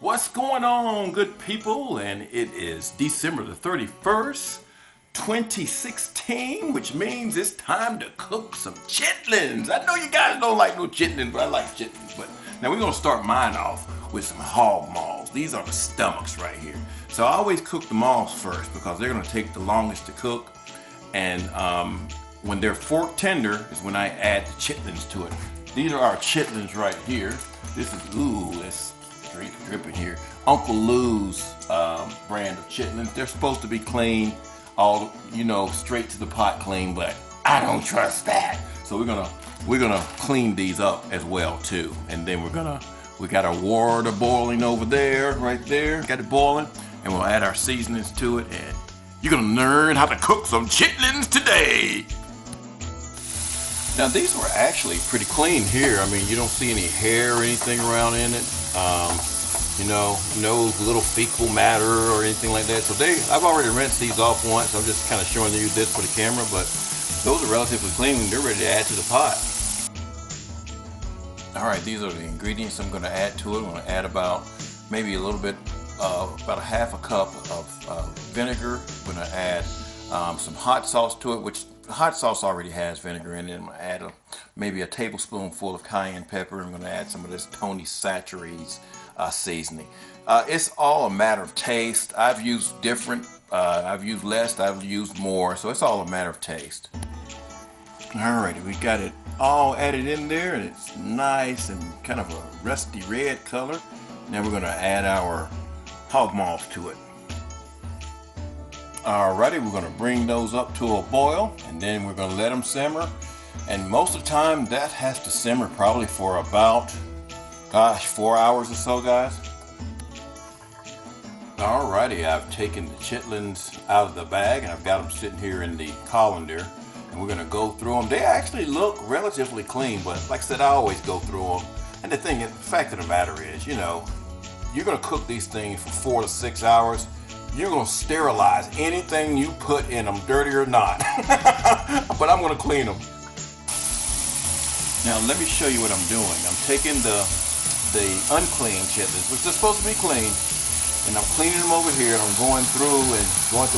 What's going on, good people? And it is December the 31st, 2016, which means it's time to cook some chitlins. I know you guys don't like no chitlins, but I like chitlins. But now we're gonna start mine off with some hog maws. These are the stomachs right here. So I always cook the maws first because they're gonna take the longest to cook. And when they're fork tender is when I add the chitlins to it. These are our chitlins right here. This is, ooh, it's dripping here. Uncle Lou's brand of chitlins. They're supposed to be clean, all straight to the pot clean, but I don't trust that. So we're gonna clean these up as well too. And then we got our water boiling over there, right there. Got it boiling, and we'll add our seasonings to it, and you're gonna learn how to cook some chitlins today. Now these were actually pretty clean here. I mean, you don't see any hair or anything around in it. No little fecal matter or anything like that. So I've already rinsed these off once. I'm just kind of showing you this for the camera, but those are relatively clean and they're ready to add to the pot. All right, these are the ingredients I'm going to add to it. I'm going to add about maybe a little bit, about a half a cup of vinegar. I'm going to add some hot sauce to it, which hot sauce already has vinegar in it. I'm going to add maybe a tablespoonful of cayenne pepper. I'm going to add some of this Tony Chachere's seasoning. It's all a matter of taste. I've used different, I've used less, I've used more, so it's all a matter of taste. Alrighty, we got it all added in there, and it's nice and kind of a rusty red color. Now we're going to add our hog maws to it. Alrighty, we're going to bring those up to a boil, and then we're going to let them simmer. And most of the time that has to simmer probably for about, 4 hours or so, guys. Alrighty, I've taken the chitlins out of the bag and I've got them sitting here in the colander, and we're going to go through them. They actually look relatively clean, but like I said, I always go through them. And the fact of the matter is, you're going to cook these things for 4 to 6 hours. You're going to sterilize anything you put in them, dirty or not. But I'm going to clean them. Now let me show you what I'm doing. I'm taking the unclean chitlins, which are supposed to be clean, and I'm cleaning them over here, and I'm going through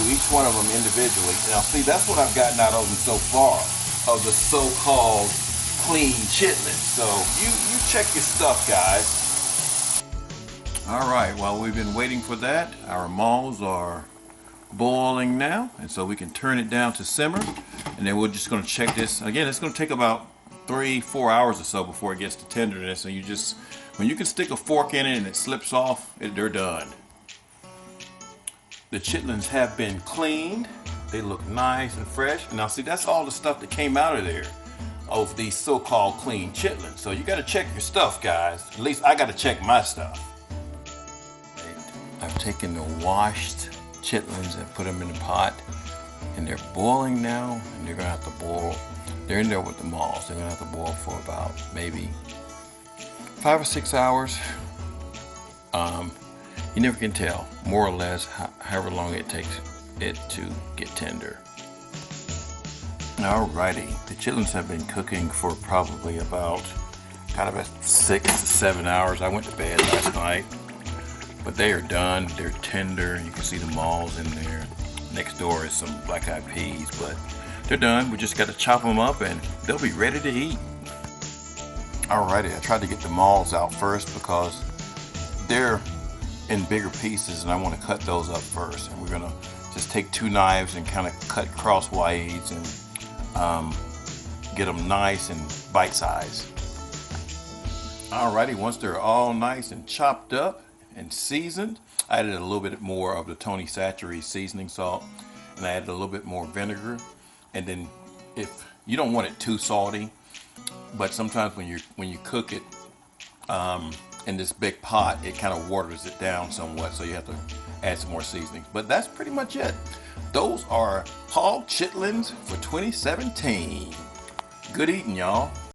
each one of them individually. Now see, that's what I've gotten out of them so far, of the so-called clean chitlins. So you check your stuff, guys. All right, while we've been waiting for that, our maws are boiling now, and so we can turn it down to simmer, and then we're just going to check this. Again, it's going to take about 3-4 hours or so before it gets to tenderness, and when you can stick a fork in it and it slips off, they're done. The chitlins have been cleaned. They look nice and fresh. Now see, that's all the stuff that came out of there, of these so-called clean chitlins. So you got to check your stuff, guys. At least I got to check my stuff. I've taken the washed chitlins and put them in the pot, and they're boiling now, and they're gonna have to boil. They're in there with the maws. They're gonna have to boil for about maybe 5 or 6 hours. You never can tell, more or less, however long it takes it to get tender. Alrighty, the chitlins have been cooking for probably about 6 to 7 hours. I went to bed last night. But they are done. They're tender. You can see the maws in there. Next door is some black-eyed peas, but they're done. We just got to chop them up and they'll be ready to eat. Alrighty, I tried to get the maws out first because they're in bigger pieces and I want to cut those up first. And we're gonna just take 2 knives and kind of cut crossways and get them nice and bite-sized. Alrighty, once they're all nice and chopped up and seasoned, I added a little bit more of the Tony Chachere's seasoning salt, and I added a little bit more vinegar. And then, if you don't want it too salty, but sometimes when you cook it in this big pot, it kind of waters it down somewhat, so you have to add some more seasoning. But that's pretty much it. Those are hog chitlins for 2017. Good eating, y'all.